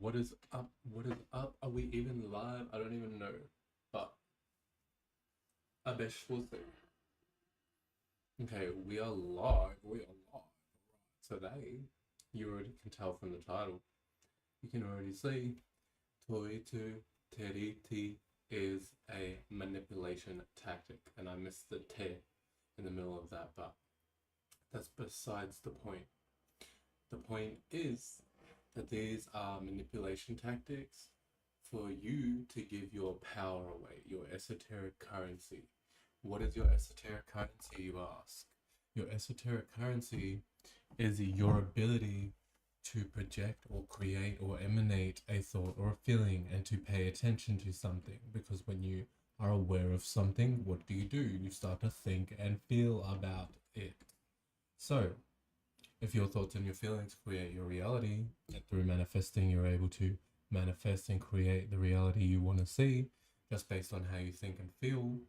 What is up? What is up? Are we even live? I don't even know. But I bet we'll see. Okay, we are live. We are live. Today, you already can tell from the title. You can already see Toitu tiriti is a manipulation tactic, and I missed the te in the middle of that, but that's besides the point. The point is that these are manipulation tactics for you to give your power away, your esoteric currency. What is your esoteric currency, you ask? Your esoteric currency is your ability to project or create or emanate a thought or a feeling and to pay attention to something. Because when you are aware of something, what do? You start to think and feel about it. So, if your thoughts and your feelings create your reality, and through manifesting, you're able to manifest and create the reality you want to see just based on how you think and feel,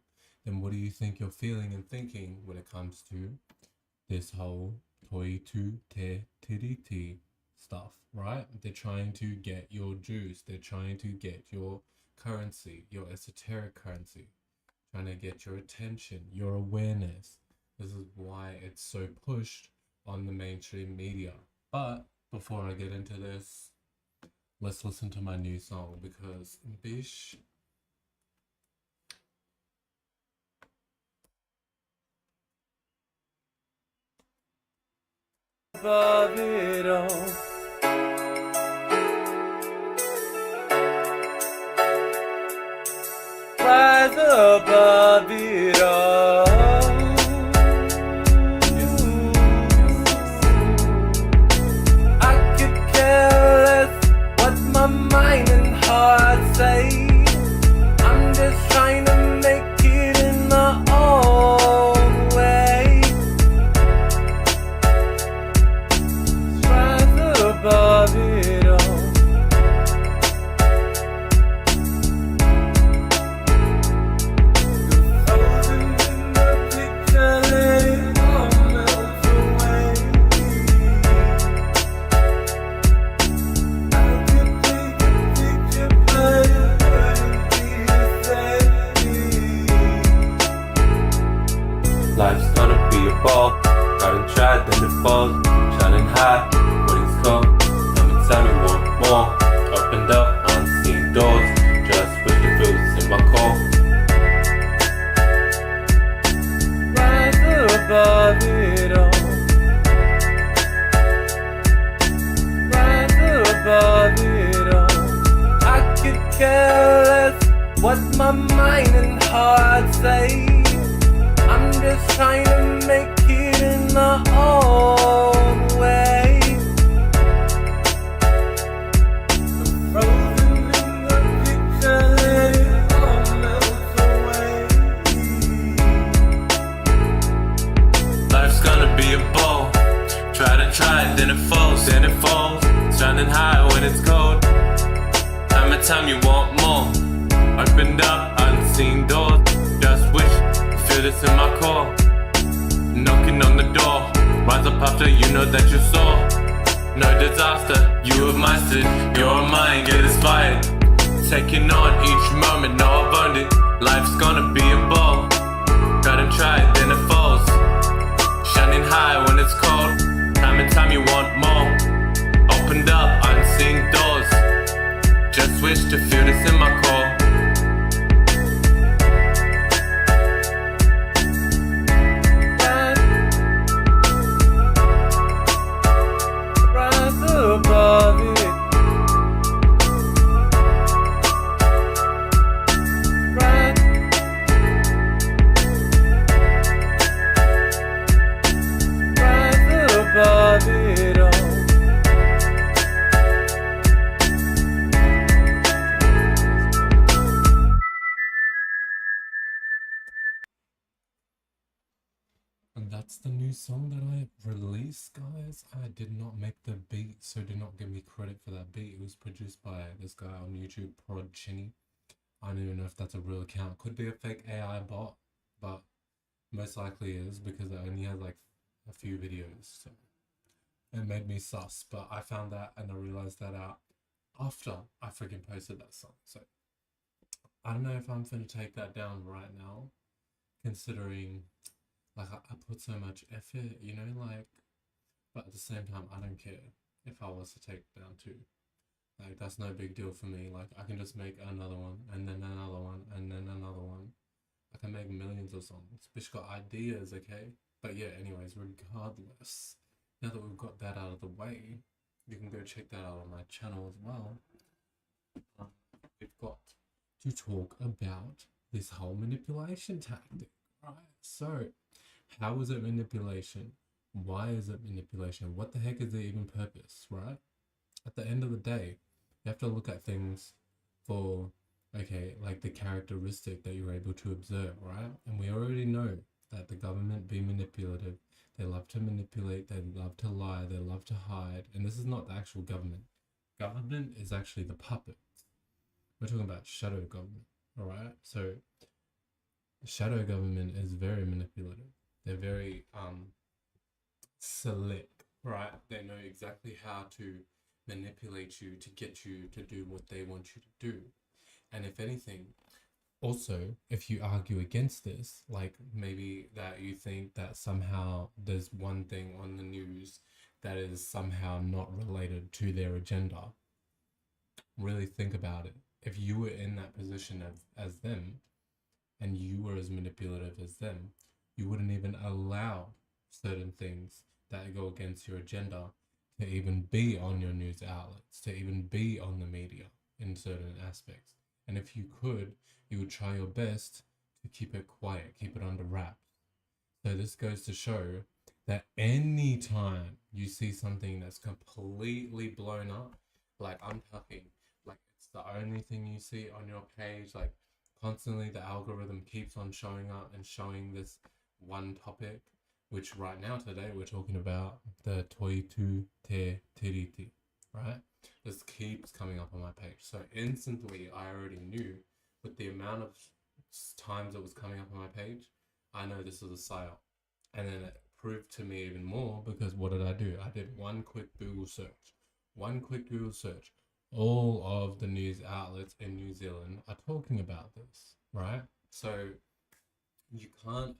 then what do you think you're feeling and thinking when it comes to this whole Toitu te tiriti stuff, right? They're trying to get your juice. They're trying to get your currency, your esoteric currency, trying to get your attention, your awareness. This is why it's so pushed on the mainstream media. But before I get into this, let's listen to my new song because bish. Above it all, rise above it all. My mind and heart say I'm just trying to make it in my own way. Rise above it all. You're frozen in the picture, let it all melt away. Life's gonna be a ball, tried and tried, then it falls. Shining high, what it's called. Every time you want more, opened up unseen doors. Just wish to feel this in my core. Rise above it all. Rise above it all. I could care less what my mind and heart say. I'm just trying to make it in my own way. I'm frozen in the picture, let it all melt away. Life's gonna be a ball. Try to try, then it falls, then it falls. Shining high when it's cold. Time and time you want more. Opened up unseen doors. Just wish. Feel this in my core, knocking on the door. Rise up after you know that you saw. No disaster, you have mastered your mind, get inspired. Taking on each moment, now I've owned it. Life's gonna be a ball. Try and try, then it falls. Shining high when it's cold. Time and time you want more. Opened up unseen doors. Just wish to feel this in my core. Above it, right. Rise above it all. And that's the new song that I released, guys. I did not make the beat, so do not give me credit for that beat. It was produced by this guy on YouTube, Prod Chinny. I don't even know if that's a real account. Could be a fake AI bot, but most likely is because it only has like a few videos. So it made me sus, but I found that and I realized that out after I freaking posted that song. So I don't know if I'm gonna take that down right now, considering like I put so much effort, you know, like, but at the same time, I don't care if I was to take it down too. Like, that's no big deal for me. Like, I can just make another one, and then another one, and then another one. I can make millions of songs. Bitch got ideas, okay? But yeah, anyways, regardless, now that we've got that out of the way, you can go check that out on my channel as well. We've got to talk about this whole manipulation tactic, right? So, how is it manipulation? Why is it manipulation? What the heck is the even purpose, right? At the end of the day, you have to look at things for, okay, like the characteristic that you're able to observe, right? And we already know that the government be manipulative. They love to manipulate, they love to lie, they love to hide. And this is not the actual government. Government is actually the puppet. We're talking about shadow government, all right? So shadow government is very manipulative. They're very slick, right? They know exactly how to manipulate you to get you to do what they want you to do. And if anything, also, if you argue against this, like maybe that you think that somehow there's one thing on the news that is somehow not related to their agenda, really think about it. If you were in that position as them and you were as manipulative as them, you wouldn't even allow certain things that go against your agenda to even be on your news outlets, to even be on the media in certain aspects. And if you could, you would try your best to keep it quiet, keep it under wraps. So this goes to show that anytime you see something that's completely blown up, like I'm talking, like it's the only thing you see on your page, like constantly the algorithm keeps on showing up and showing this one topic, which right now today we're talking about the Toitu tiriti, right? This keeps coming up on my page. So instantly I already knew with the amount of times it was coming up on my page, I know this is a psyop. And then it proved to me even more because what did I do? I did one quick Google search. One quick Google search. All of the news outlets in New Zealand are talking about this, right? So you can't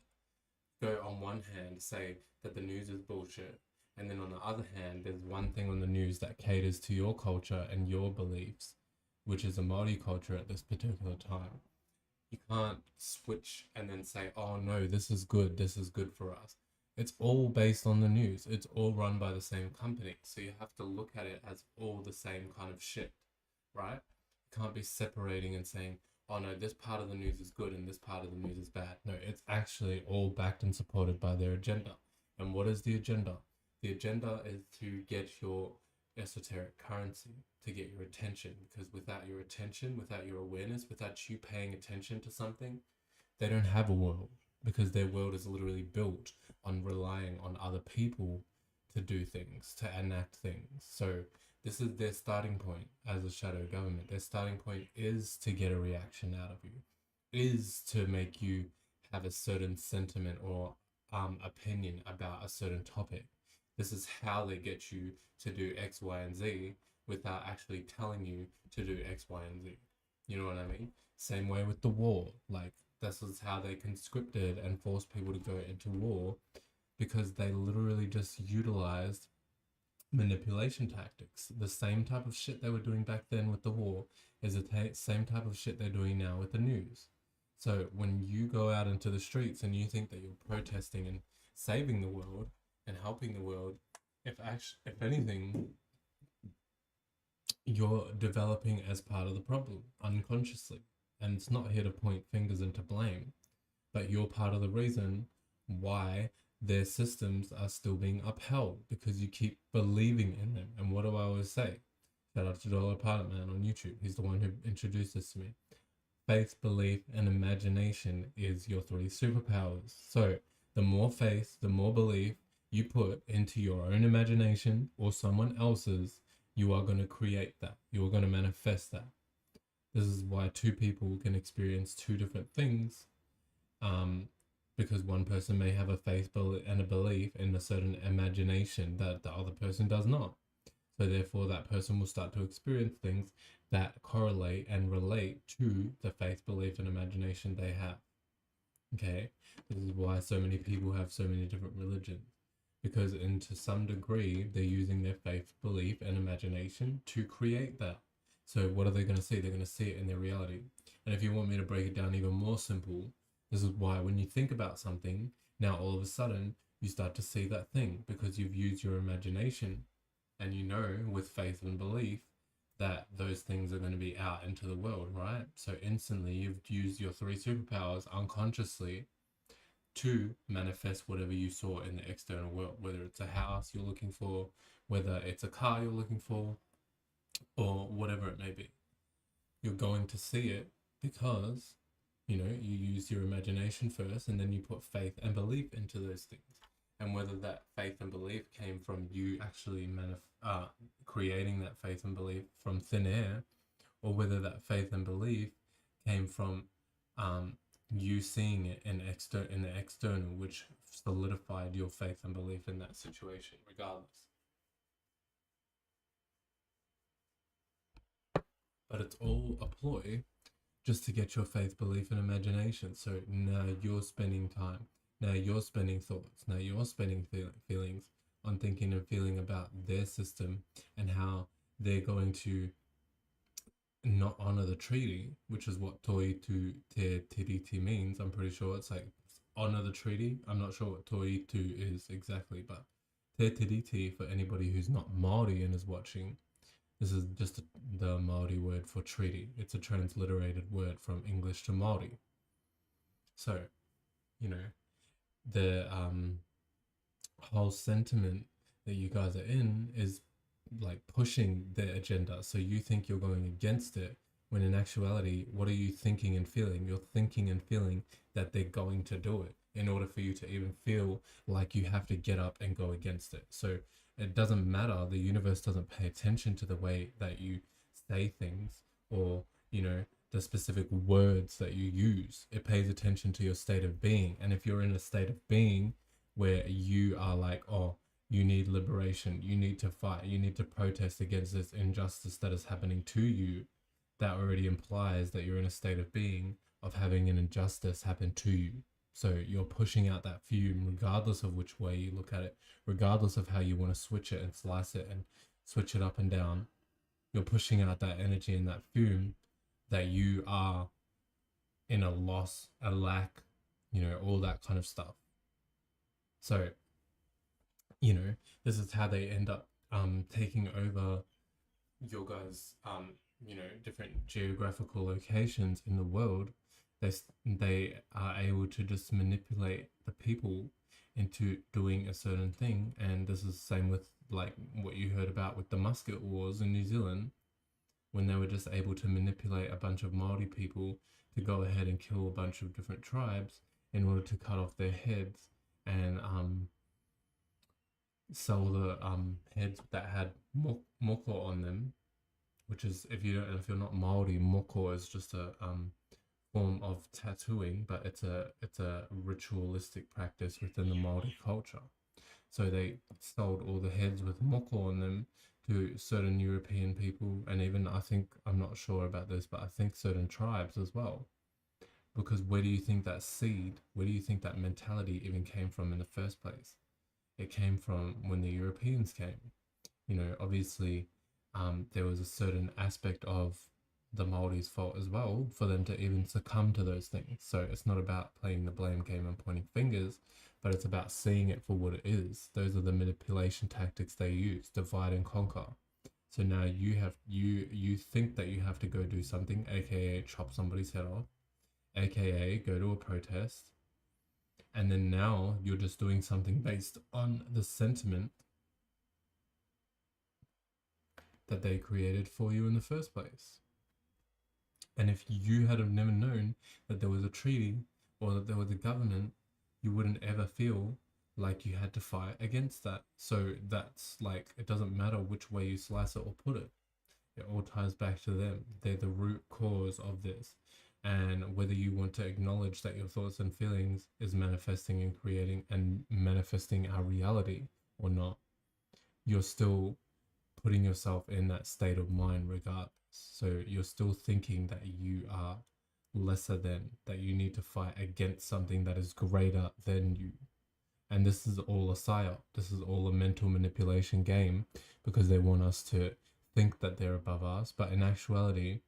go on one hand say that the news is bullshit, and then on the other hand there's one thing on the news that caters to your culture and your beliefs, which is a Maori culture at this particular time. You can't switch and then say, oh no, this is good for us. It's all based on the news. It's all run by the same company, so you have to look at it as all the same kind of shit, right? You can't be separating and saying, oh no, this part of the news is good and this part of the news is bad. No, it's actually all backed and supported by their agenda. And what is the agenda? The agenda is to get your esoteric currency, to get your attention, because without your attention, without your awareness, without you paying attention to something, they don't have a world, because their world is literally built on relying on other people to do things, to enact things. So this is their starting point as a shadow government. Their starting point is to get a reaction out of you, is to make you have a certain sentiment or opinion about a certain topic. This is how they get you to do X, Y, and Z without actually telling you to do X, Y, and Z. You know what I mean? Same way with the war. Like, this is how they conscripted and forced people to go into war, because they literally just utilized manipulation tactics. The same type of shit they were doing back then with the war is the same type of shit they're doing now with the news. So when you go out into the streets and you think that you're protesting and saving the world and helping the world, if anything, you're developing as part of the problem unconsciously. And it's not here to point fingers and to blame, but you're part of the reason why their systems are still being upheld, because you keep believing in them. And what do I always say? Shout out to Dollar Pilot Man on YouTube. He's the one who introduced this to me. Faith, belief, and imagination is your three superpowers. So the more faith, the more belief you put into your own imagination or someone else's, you are going to create that. You are going to manifest that. This is why two people can experience two different things, because one person may have a faith and a belief in a certain imagination that the other person does not. So therefore, that person will start to experience things that correlate and relate to the faith, belief, and imagination they have. Okay, this is why so many people have so many different religions, because to some degree they're using their faith, belief, and imagination to create that. So what are they going to see? They're going to see it in their reality. And if you want me to break it down even more simple, this is why when you think about something, now all of a sudden you start to see that thing because you've used your imagination, and you know with faith and belief that those things are going to be out into the world, right? So instantly you've used your 3 superpowers unconsciously to manifest whatever you saw in the external world, whether it's a house you're looking for, whether it's a car you're looking for, or whatever it may be. You're going to see it because, you use your imagination first, and then you put faith and belief into those things. And whether that faith and belief came from you actually creating that faith and belief from thin air, or whether that faith and belief came from you seeing it in the external, which solidified your faith and belief in that situation, regardless. But it's all a ploy just to get your faith, belief, and imagination. So now you're spending time, now you're spending thoughts, now you're spending feelings on thinking and feeling about their system and how they're going to not honor the treaty, which is what Toitu te tiriti means. I'm pretty sure it's like honor the treaty. I'm not sure what Toitu is exactly, but te tiriti, for anybody who's not Maori and is watching, this is just the Maori word for treaty. It's a transliterated word from English to Maori. So, the whole sentiment that you guys are in is like pushing their agenda. So you think you're going against it, when in actuality, what are you thinking and feeling? You're thinking and feeling that they're going to do it in order for you to even feel like you have to get up and go against it. So it doesn't matter. The universe doesn't pay attention to the way that you say things, or, the specific words that you use. It pays attention to your state of being. And if you're in a state of being where you are like, oh, you need liberation, you need to fight, you need to protest against this injustice that is happening to you, that already implies that you're in a state of being of having an injustice happen to you. So you're pushing out that fume regardless of which way you look at it, regardless of how you want to switch it and slice it and switch it up and down. You're pushing out that energy and that fume that you are in a loss, a lack, all that kind of stuff. So, this is how they end up taking over your guys' different geographical locations in the world. They are able to just manipulate the people into doing a certain thing. And this is the same with like what you heard about with the musket wars in New Zealand, when they were just able to manipulate a bunch of Maori people to go ahead and kill a bunch of different tribes in order to cut off their heads and sell the heads that had moko on them, which is, if you're not Maori, moko is just a form of tattooing, but it's a ritualistic practice within the Maori culture. So they sold all the heads with moko on them to certain European people, and even I'm not sure about this, but I think certain tribes as well. Because where do you think that seed, where do you think that mentality even came from in the first place? It came from when the Europeans came. Obviously, there was a certain aspect of the Maori's fault as well for them to even succumb to those things. So it's not about playing the blame game and pointing fingers, but it's about seeing it for what it is. Those are the manipulation tactics they use: divide and conquer. So now you think that you have to go do something, aka chop somebody's head off, aka go to a protest, and then now you're just doing something based on the sentiment that they created for you in the first place. And if you had have never known that there was a treaty or that there was a government, you wouldn't ever feel like you had to fight against that. So that's like, it doesn't matter which way you slice it or put it. It all ties back to them. They're the root cause of this. And whether you want to acknowledge that your thoughts and feelings is manifesting and creating and manifesting our reality or not, you're still putting yourself in that state of mind regardless. So you're still thinking that you are lesser than, that you need to fight against something that is greater than you. And this is all a psyop. This is all a mental manipulation game, because they want us to think that they're above us, but in actuality,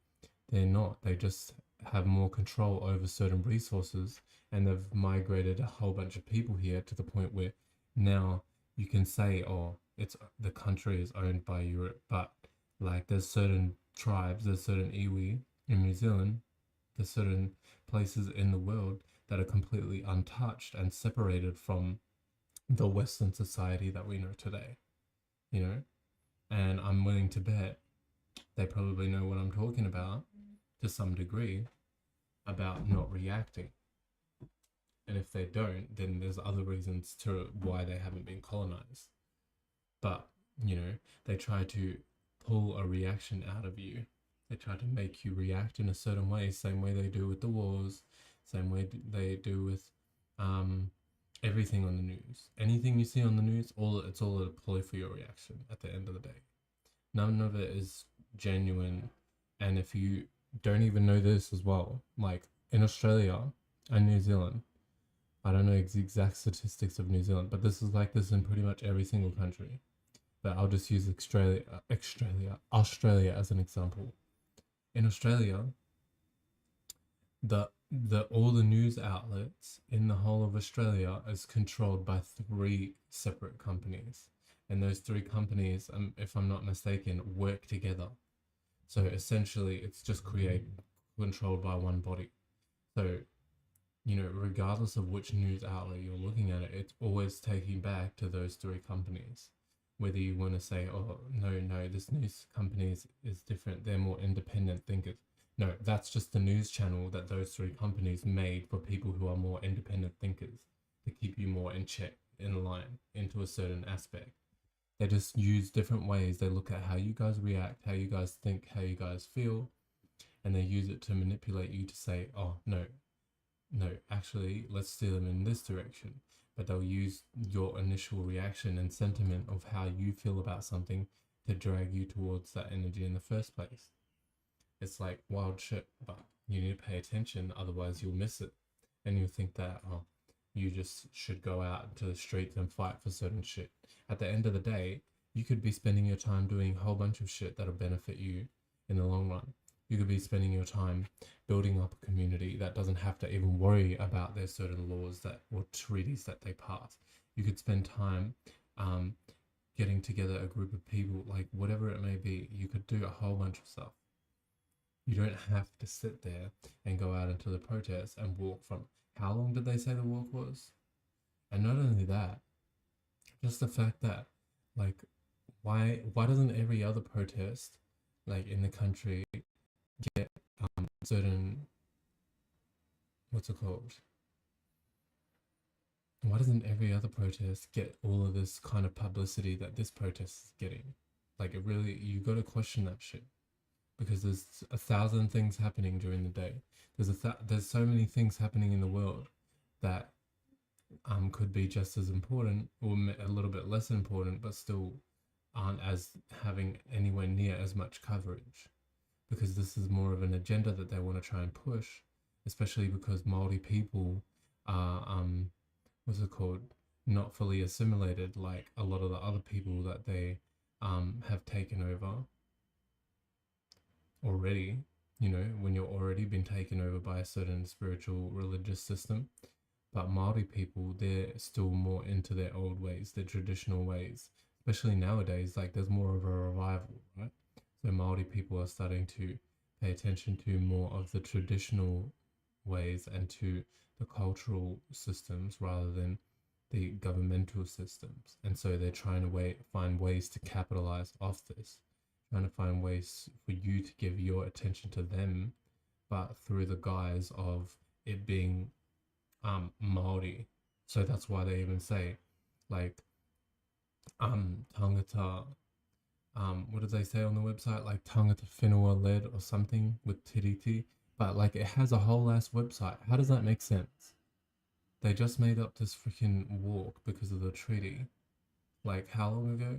they're not. They just have more control over certain resources, and they've migrated a whole bunch of people here to the point where now you can say, oh, it's the country is owned by Europe, but like there's certain tribes, there's certain iwi in New Zealand, there's certain places in the world that are completely untouched and separated from the Western society that we know today, you know? And I'm willing to bet they probably know what I'm talking about to some degree about not reacting. And if they don't, then there's other reasons to why they haven't been colonized. But, you know, they try to pull a reaction out of you. They try to make you react in a certain way, same way they do with the wars, same way they do with everything on the news. Anything you see on the news, it's all a ploy for your reaction at the end of the day. None of it is genuine. And if you don't even know this as well, like in Australia and New Zealand, I don't know the exact statistics of New Zealand, but this is like this in pretty much every single country. But I'll just use Australia as an example. In Australia, all the news outlets in the whole of Australia is controlled by 3 separate companies, and those 3 companies, if I'm not mistaken, work together. So essentially, it's just controlled by one body. So, you know, regardless of which news outlet you're looking at, it's always taking back to those 3 companies. Whether you want to say, oh, no, this news company is different, they're more independent thinkers. No, that's just the news channel that those 3 companies made for people who are more independent thinkers, to keep you more in check, in line, into a certain aspect. They just use different ways. They look at how you guys react, how you guys think, how you guys feel, and they use it to manipulate you to say, oh, no, actually, let's steer them in this direction. But they'll use your initial reaction and sentiment of how you feel about something to drag you towards that energy in the first place. It's like wild shit, but you need to pay attention, otherwise you'll miss it. And you'll think that, oh, you just should go out into the streets and fight for certain shit. At the end of the day, you could be spending your time doing a whole bunch of shit that'll benefit you in the long run. You could be spending your time building up a community that doesn't have to even worry about their certain laws or treaties that they pass. You could spend time getting together a group of people, like whatever it may be. You could do a whole bunch of stuff. You don't have to sit there and go out into the protest and walk from, how long did they say the walk was? And not only that, just the fact that, like, why doesn't every other protest, like in the country, get certain, what's it called? Why doesn't every other protest get all of this kind of publicity that this protest is getting? Like, it really, you got to question that shit, because there's 1,000 things happening during the day. There's so many things happening in the world that could be just as important or a little bit less important, but still aren't as having anywhere near as much coverage, because this is more of an agenda that they want to try and push, especially because Māori people are what's it called, not fully assimilated like a lot of the other people that they have taken over already. You know, when you're already been taken over by a certain spiritual religious system. But Māori people, they're still more into their old ways, their traditional ways, especially nowadays. Like, there's more of a revival, right? So Māori people are starting to pay attention to more of the traditional ways and to the cultural systems rather than the governmental systems. And so they're trying to find ways to capitalize off this, trying to find ways for you to give your attention to them, but through the guise of it being Māori. So that's why they even say, like, tangata, what did they say on the website? Like tangata whenua led or something with tiriti. But like, it has a whole ass website. How does that make sense? They just made up this freaking walk because of the treaty. Like, how long ago?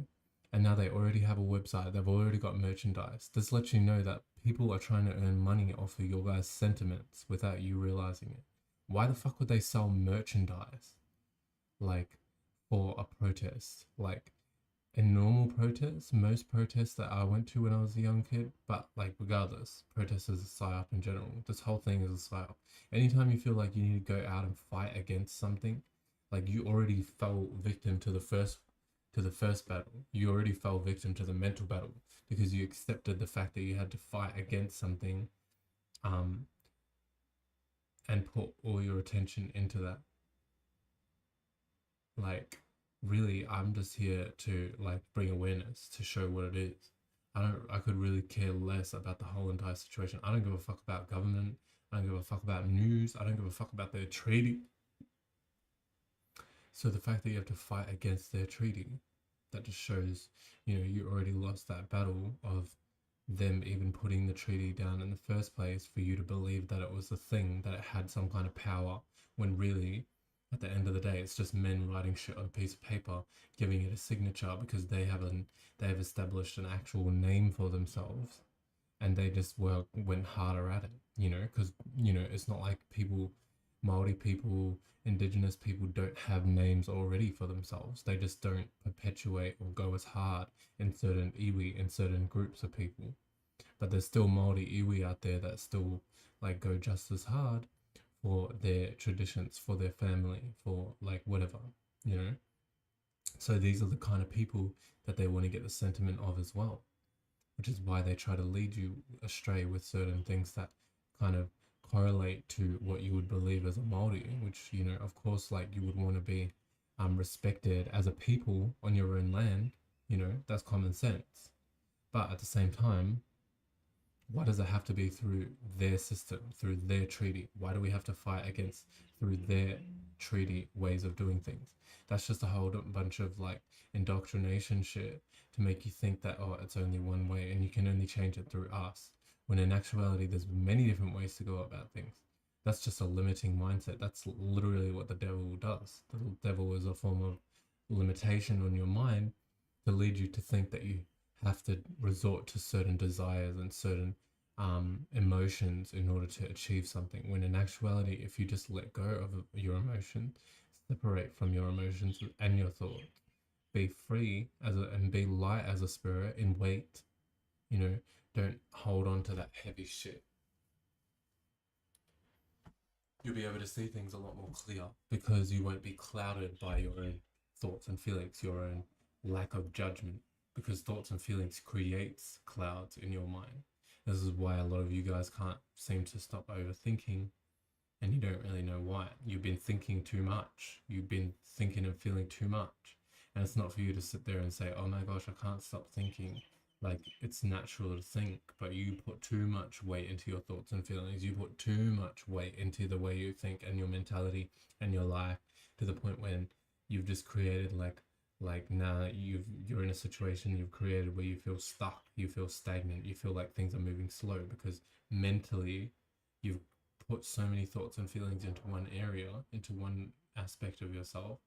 And now they already have a website, they've already got merchandise. This lets you know that people are trying to earn money off of your guys' sentiments without you realizing it. Why the fuck would they sell merchandise like for a protest? Like in normal protests, most protests that I went to when I was a young kid, but like regardless, protests is a psyop in general. This whole thing is a psyop. Anytime you feel like you need to go out and fight against something, like you already fell victim to the first battle. You already fell victim to the mental battle because you accepted the fact that you had to fight against something, um, and put all your attention into that. Like, really, I'm just here to like bring awareness to show what it is. I could really care less about the whole entire situation. I don't give a fuck about government. I don't give a fuck about news. I don't give a fuck about their treaty. So the fact that you have to fight against their treaty, that just shows, you already lost that battle of them even putting the treaty down in the first place for you to believe that it was a thing, that it had some kind of power, when really, at the end of the day, it's just men writing shit on a piece of paper, giving it a signature because they have established an actual name for themselves, and they just went harder at it, because it's not like Maori people, indigenous people don't have names already for themselves. They just don't perpetuate or go as hard in certain iwi, in certain groups of people. But there's still Maori iwi out there that still like go just as hard for their traditions, for their family, for like whatever. So these are the kind of people that they want to get the sentiment of as well, which is why they try to lead you astray with certain things that kind of correlate to what you would believe as a Maori, which, of course, like you would want to be respected as a people on your own land, that's common sense. But at the same time, why does it have to be through their system, through their treaty? Why do we have to fight against through their treaty ways of doing things? That's just a whole bunch of like indoctrination shit to make you think that, oh, it's only one way and you can only change it through us. When in actuality, there's many different ways to go about things. That's just a limiting mindset. That's literally what the devil does. The devil is a form of limitation on your mind to lead you to think that you have to resort to certain desires and certain emotions in order to achieve something. When in actuality, if you just let go of your emotions, separate from your emotions and your thoughts, be free and be light as a spirit in weight, don't hold on to that heavy shit. You'll be able to see things a lot more clear because you won't be clouded by your own thoughts and feelings, your own lack of judgment, because thoughts and feelings creates clouds in your mind. This is why a lot of you guys can't seem to stop overthinking, and you don't really know why. You've been thinking too much. You've been thinking and feeling too much. And it's not for you to sit there and say, oh my gosh, I can't stop thinking. Like, it's natural to think, but you put too much weight into your thoughts and feelings. You put too much weight into the way you think and your mentality and your life, to the point when you've just created like now you're in a situation you've created where you feel stuck, you feel stagnant, you feel like things are moving slow because mentally you've put so many thoughts and feelings into one area, into one aspect of yourself,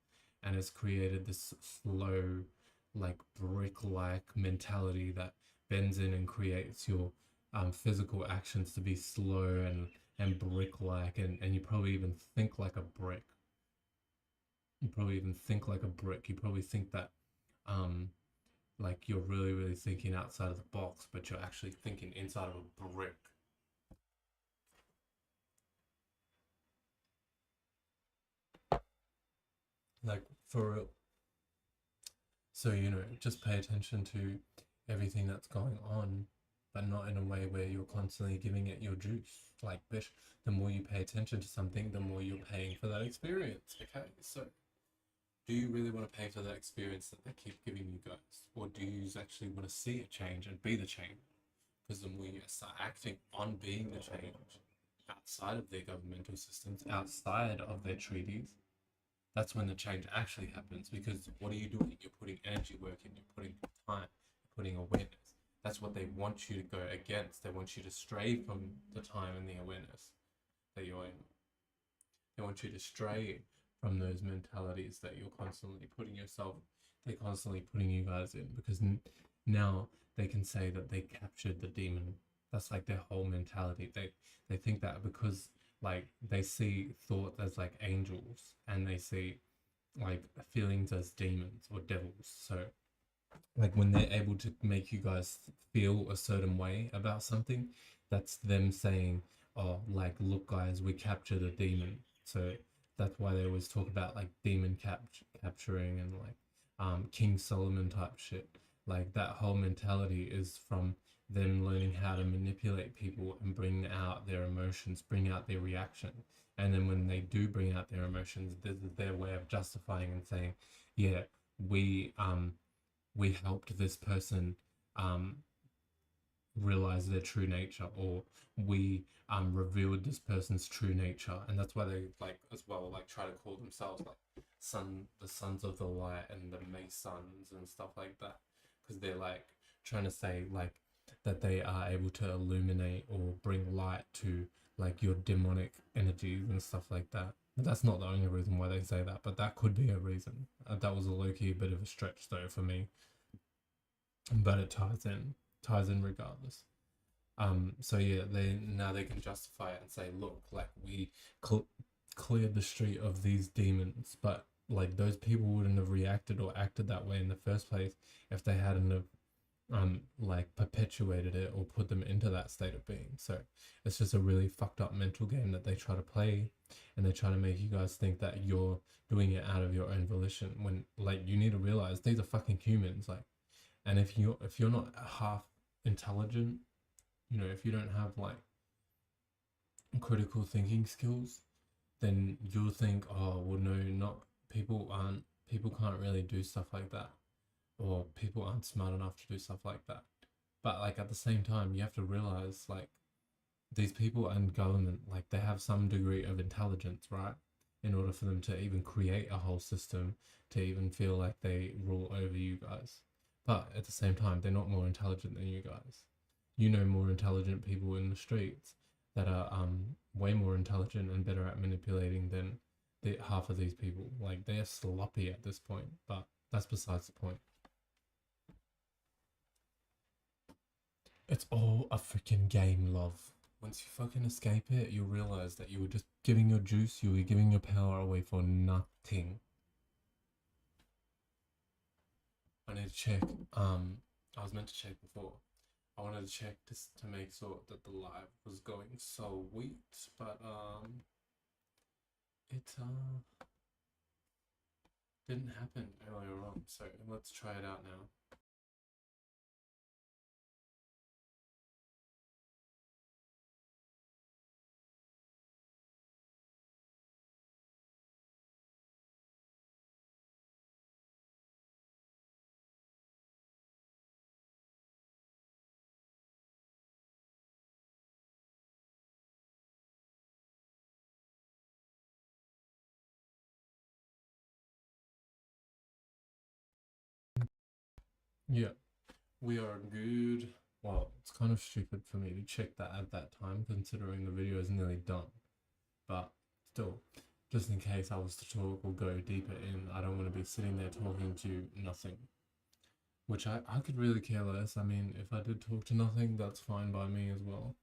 and it's created this slow, like brick-like mentality that bends in and creates your physical actions to be slow and brick-like, and you probably even think like a brick. You probably even think like a brick. You probably think that like you're really, really thinking outside of the box, but you're actually thinking inside of a brick. Like, for real. So, just pay attention to everything that's going on, but not in a way where you're constantly giving it your juice. Like, bitch, the more you pay attention to something, the more you're paying for that experience. Okay, so do you really want to pay for that experience that they keep giving you guys? Or do you actually want to see a change and be the change? Because the more you start acting on being the change outside of their governmental systems, outside of their treaties, that's when the change actually happens. Because what are you doing? You're putting energy work in, you're putting time, you're putting awareness. That's what they want you to go against. They want you to stray from the time and the awareness that you're in. They want you to stray from those mentalities that you're constantly putting yourself, they're constantly putting you guys in, because now they can say that they captured the demon. That's like their whole mentality. They think that because like they see thought as like angels, and they see like feelings as demons or devils. So like when they're able to make you guys feel a certain way about something, that's them saying, oh, like, look guys, we captured a demon. So that's why they always talk about like demon capturing and like King Solomon type shit. Like that whole mentality is from them learning how to manipulate people and bring out their emotions, bring out their reaction. And then when they do bring out their emotions, this is their way of justifying and saying, yeah, we we helped this person um, realize their true nature, or we revealed this person's true nature. And that's why they like as well like try to call themselves like the sons of the light and the Masons and stuff like that, because they're like trying to say like that they are able to illuminate or bring light to like your demonic energies and stuff like that. But that's not the only reason why they say that, but that could be a reason. That was a low-key bit of a stretch though for me, but it ties in regardless. So yeah, they can justify it and say, look, like we cleared the street of these demons, but like those people wouldn't have reacted or acted that way in the first place if they hadn't have like perpetuated it or put them into that state of being. So it's just a really fucked up mental game that they try to play, and they try to make you guys think that you're doing it out of your own volition, when like you need to realize these are fucking humans. Like, and if you're not half intelligent, you know, if you don't have like critical thinking skills, then you'll think, oh well, no, not people can't really do stuff like that, or people aren't smart enough to do stuff like that. But like at the same time, you have to realize like these people and government, like they have some degree of intelligence, right? In order for them to even create a whole system, to even feel like they rule over you guys. But at the same time, they're not more intelligent than you guys. You know more intelligent people in the streets that are way more intelligent and better at manipulating than half of these people. Like they're sloppy at this point, but that's besides the point. It's all a freaking game, love. Once you fucking escape it, you'll realize that you were just giving your juice, you were giving your power away for nothing. I need to check. I was meant to check before. I wanted to check just to make sure that the live was going sweet, but it didn't happen earlier on. So let's try it out now. Yeah, we are good. Well, it's kind of stupid for me to check that at that time, considering the video is nearly done. But still, just in case I was to talk or go deeper in, I don't want to be sitting there talking to nothing. Which I could really care less. I mean, if I did talk to nothing, that's fine by me as well.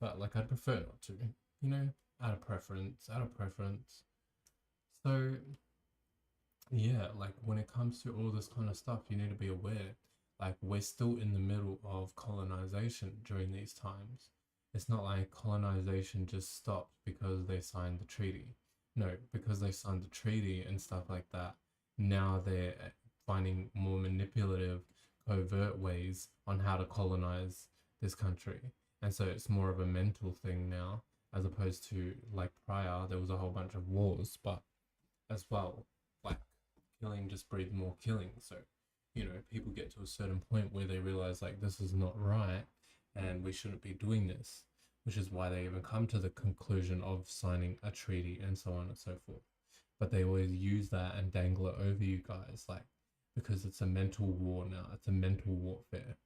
But like, I'd prefer not to, you know, out of preference, out of preference. So yeah, like when it comes to all this kind of stuff, you need to be aware. Like we're still in the middle of colonization during these times. It's not like colonization just stopped because they signed the treaty. No, because they signed the treaty and stuff like that, now they're finding more manipulative, covert ways on how to colonize this country. And so it's more of a mental thing now, as opposed to like prior, there was a whole bunch of wars, but as well, like killing just breeds more killing. So, you know, people get to a certain point where they realize like this is not right and we shouldn't be doing this, which is why they even come to the conclusion of signing a treaty and so on and so forth. But they always use that and dangle it over you guys, like, because it's a mental war now, it's a mental warfare.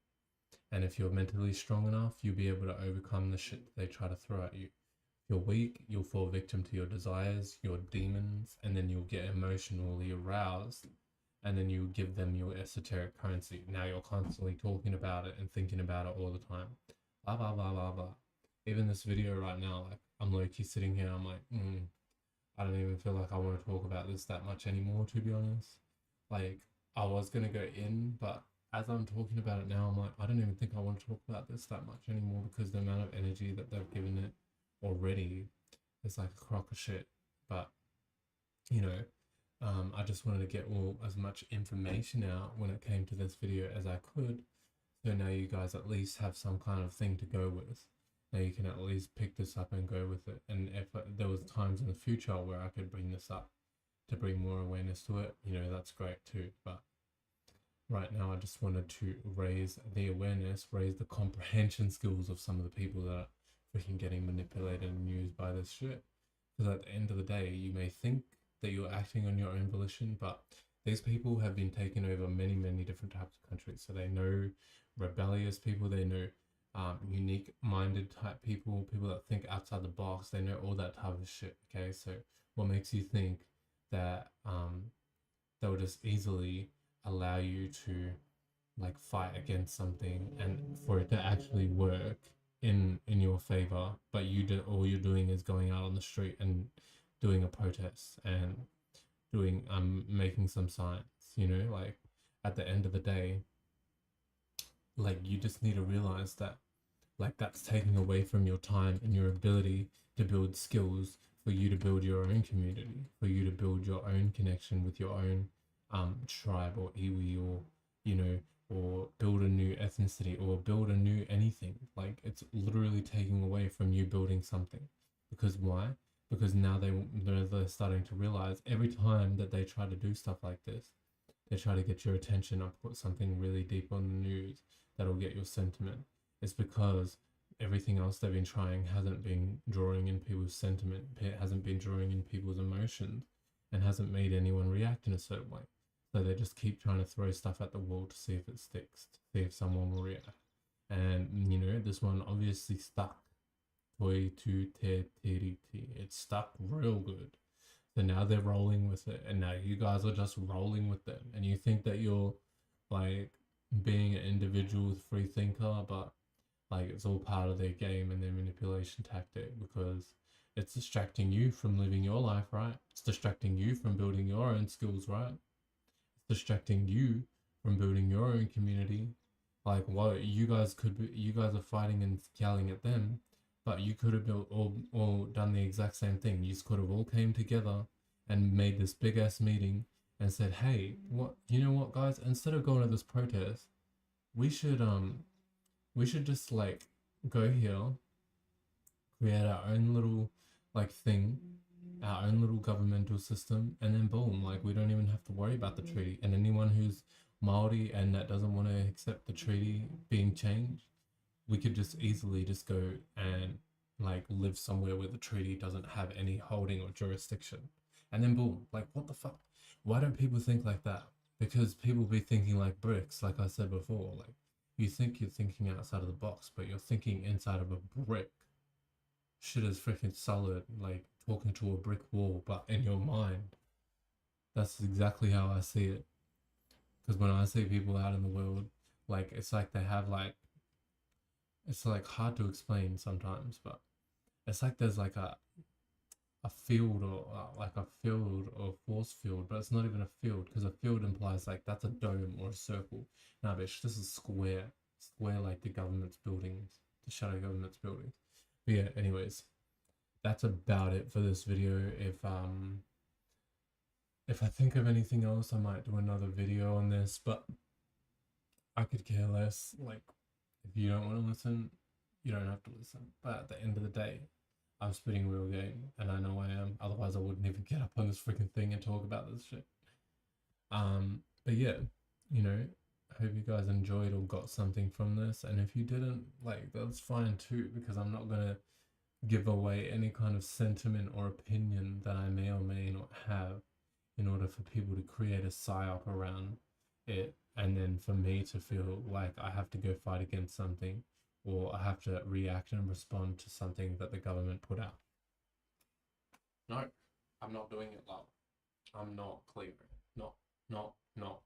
And if you're mentally strong enough, you'll be able to overcome the shit that they try to throw at you. If you're weak, you'll fall victim to your desires, your demons, and then you'll get emotionally aroused and then you give them your esoteric currency. Now you're constantly talking about it and thinking about it all the time. Blah blah blah blah blah. Even this video right now, like I'm low-key sitting here, I'm like, I don't even feel like I want to talk about this that much anymore, to be honest. Like, I was gonna go in, but as I'm talking about it now, I'm like, I don't even think I want to talk about this that much anymore, because the amount of energy that they've given it already is like a crock of shit. But, you know, I just wanted to get as much information out when it came to this video as I could. So now you guys at least have some kind of thing to go with. Now you can at least pick this up and go with it. And if there was times in the future where I could bring this up to bring more awareness to it, you know, that's great too. But right now I just wanted to raise the awareness, raise the comprehension skills of some of the people that are freaking getting manipulated and used by this shit. Because at the end of the day, you may think that you're acting on your own volition, but these people have been taking over many, many different types of countries. So they know rebellious people, they know unique minded type people, people that think outside the box, they know all that type of shit. Okay, so what makes you think that they'll just easily allow you to like fight against something and for it to actually work in your favor, but all you're doing is going out on the street and doing a protest and doing making some signs, you know? Like at the end of the day, like you just need to realize that like that's taking away from your time and your ability to build skills for you to build your own community, for you to build your own connection with your own tribe or iwi, or you know, or build a new ethnicity or build a new anything. Like it's literally taking away from you building something. Because why? Because now they're starting to realize every time that they try to do stuff like this, they try to get your attention or put something really deep on the news that'll get your sentiment. It's because everything else they've been trying hasn't been drawing in people's sentiment, it hasn't been drawing in people's emotions, and hasn't made anyone react in a certain way. So they just keep trying to throw stuff at the wall to see if it sticks, to see if someone will react. And, you know, this one obviously stuck. Toitu te tiriti. It stuck real good. So now they're rolling with it. And now you guys are just rolling with them. And you think that you're, like, being an individual free thinker, but, like, it's all part of their game and their manipulation tactic, because it's distracting you from living your life, right? It's distracting you from building your own skills, right? Distracting you from building your own community. Like what you guys are fighting and yelling at them, but you could have built all done the exact same thing. You could have all came together and made this big ass meeting and said, hey, what, you know what, guys, instead of going to this protest, we should just like go here, create our own little like thing, our own little governmental system, and then boom, like we don't even have to worry about the treaty. And anyone who's Maori and that doesn't want to accept the treaty being changed, we could just easily just go and like live somewhere where the treaty doesn't have any holding or jurisdiction. And then boom, like what the fuck? Why don't people think like that? Because people be thinking like bricks, like I said before. Like you think you're thinking outside of the box, but you're thinking inside of a brick. Shit is freaking solid, like talking to a brick wall, but in your mind. That's exactly how I see it. Because when I see people out in the world, like it's like they have like, it's like hard to explain sometimes, but it's like there's like a field or like a field or force field, but it's not even a field, because a field implies like that's a dome or a circle. Nah, bitch, this is square like the government's buildings, the shadow government's buildings. But yeah, anyways, that's about it for this video. If I think of anything else, I might do another video on this, but I could care less. Like, if you don't want to listen, you don't have to listen. But at the end of the day, I'm spitting real game, and I know I am. Otherwise, I wouldn't even get up on this freaking thing and talk about this shit. But yeah, you know, I hope you guys enjoyed or got something from this. And if you didn't, like, that's fine too, because I'm not gonna give away any kind of sentiment or opinion that I may or may not have in order for people to create a psyop around it, and then for me to feel like I have to go fight against something, or I have to react and respond to something that the government put out. No, I'm not doing it, love. I'm not clear. Not not.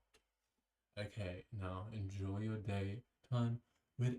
Okay, now enjoy your day time with